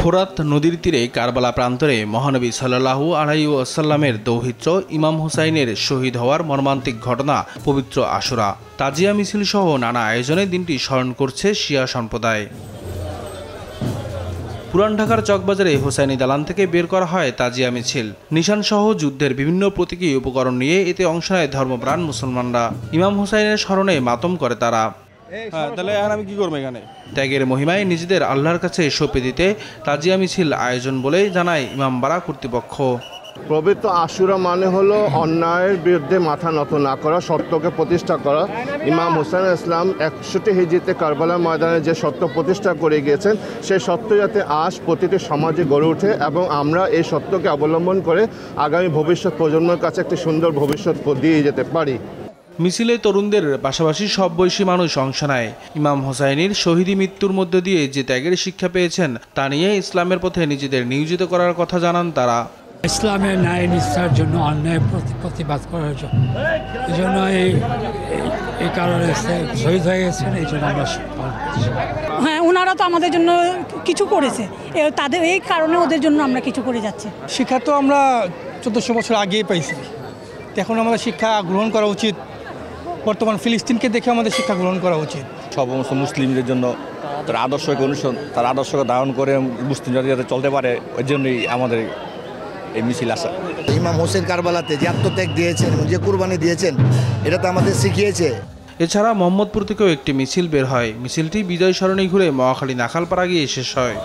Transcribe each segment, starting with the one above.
ফোরাত নদীর তীরে কারবালা প্রান্তরে মহানবী সাল্লাল্লাহু আলাইহি ওয়াসাল্লামের দৌহিত্র ইমাম হুসাইনের শহীদ হওয়ার মর্মান্তিক ঘটনা পবিত্র আশুরা। তাজিয়া মিছিল সহ নানা আয়োজনে দিনটি স্মরণ করছে শিয়া সম্প্রদায়। পুরান ঢাকার চকবাজারে হোসাইনি দালান থেকে বের করা হয় তাজিয়া মিছিল। নিশানসহ যুদ্ধের বিভিন্ন প্রতীকী উপকরণ নিয়ে এতে অংশ নেয় ধর্মপ্রাণ মুসলমানরা। ইমাম হুসাইনের স্মরণে মাতম করে তারা। আমি কি করবো এখানে? ত্যাগের মহিমায় নিজেদের আল্লাহর কাছে সঁপে দিতে তাজিয়া মিছিল আয়োজন বলে জানায় ইমামবাড়া কর্তৃপক্ষ। পবিত্র আশুরা মানে হলো অন্যায়ের বিরুদ্ধে মাথা নত না করা, সত্যকে প্রতিষ্ঠা করা। ইমাম হুসাইন ইসলাম 61 হিজরিতে কারবালা ময়দানে যে সত্য প্রতিষ্ঠা করে গিয়েছেন, সেই সত্য যাতে আজ প্রতিটি সমাজে গড়ে ওঠে এবং আমরা এই সত্যকে অবলম্বন করে আগামী ভবিষ্যৎ প্রজন্মের কাছে একটি সুন্দর ভবিষ্যৎ দিয়ে যেতে পারি। মিছিলে তরুণদের পাশাপাশি সব বয়সী মানুষ অংশ নেয়। ইমাম হোসাইনির শহীদি মৃত্যুর মধ্য দিয়ে যে ত্যাগের শিক্ষা পেয়েছেন তা নিয়ে ইসলামের পথে নিজেদের নিয়োজিত করার কথা জানান তারা। ইসলামের ন্যায় নিষ্ঠার জন্য অন্যায় প্রতিবাদ করার জন্য এই জন্য এই কারণে শহীদ হয়ে গেছেন। এই জন্য আমরা হ্যাঁ, ওনারা তো আমাদের জন্য কিছু করেছে, তাদের এই কারণে ওদের জন্য আমরা কিছু করে যাচ্ছি। শিক্ষা তো আমরা 1400 বছর আগেই পাইছি, এখন আমাদের শিক্ষা গ্রহণ করা উচিত। বর্তমান ফিলিস্তিনকে দেখে আমাদের শিক্ষা গ্রহণ করা উচিত। সমস্ত মুসলিমদের জন্য তার আদর্শকে অনুসরণ, তার আদর্শকে ধারণ করে মুসলিমরা যাতে চলতে পারে, ওই জন্যই আমাদের এই মিছিল আসা। ইমাম হোসেন কারবালাতে যে আত্মত্যাগ দিয়েছেন, যে কুরবানি দিয়েছেন, এটা তো আমাদের শিখিয়েছে। এছাড়া মোহাম্মদপুর থেকেও একটি মিছিল বের হয়। মিছিলটি বিজয় সরণি ঘুরে মহাখালী নাখালপাড়া গিয়ে শেষ হয়।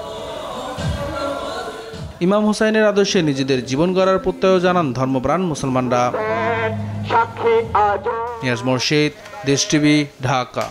ইমাম হুসাইনের আদর্শে নিজেদের জীবন গড়ার প্রত্যয় জানান ধর্মপ্রাণ মুসলমানরা। নিয়াজ মোর্শেদ, দেশ টিভি, ঢাকা।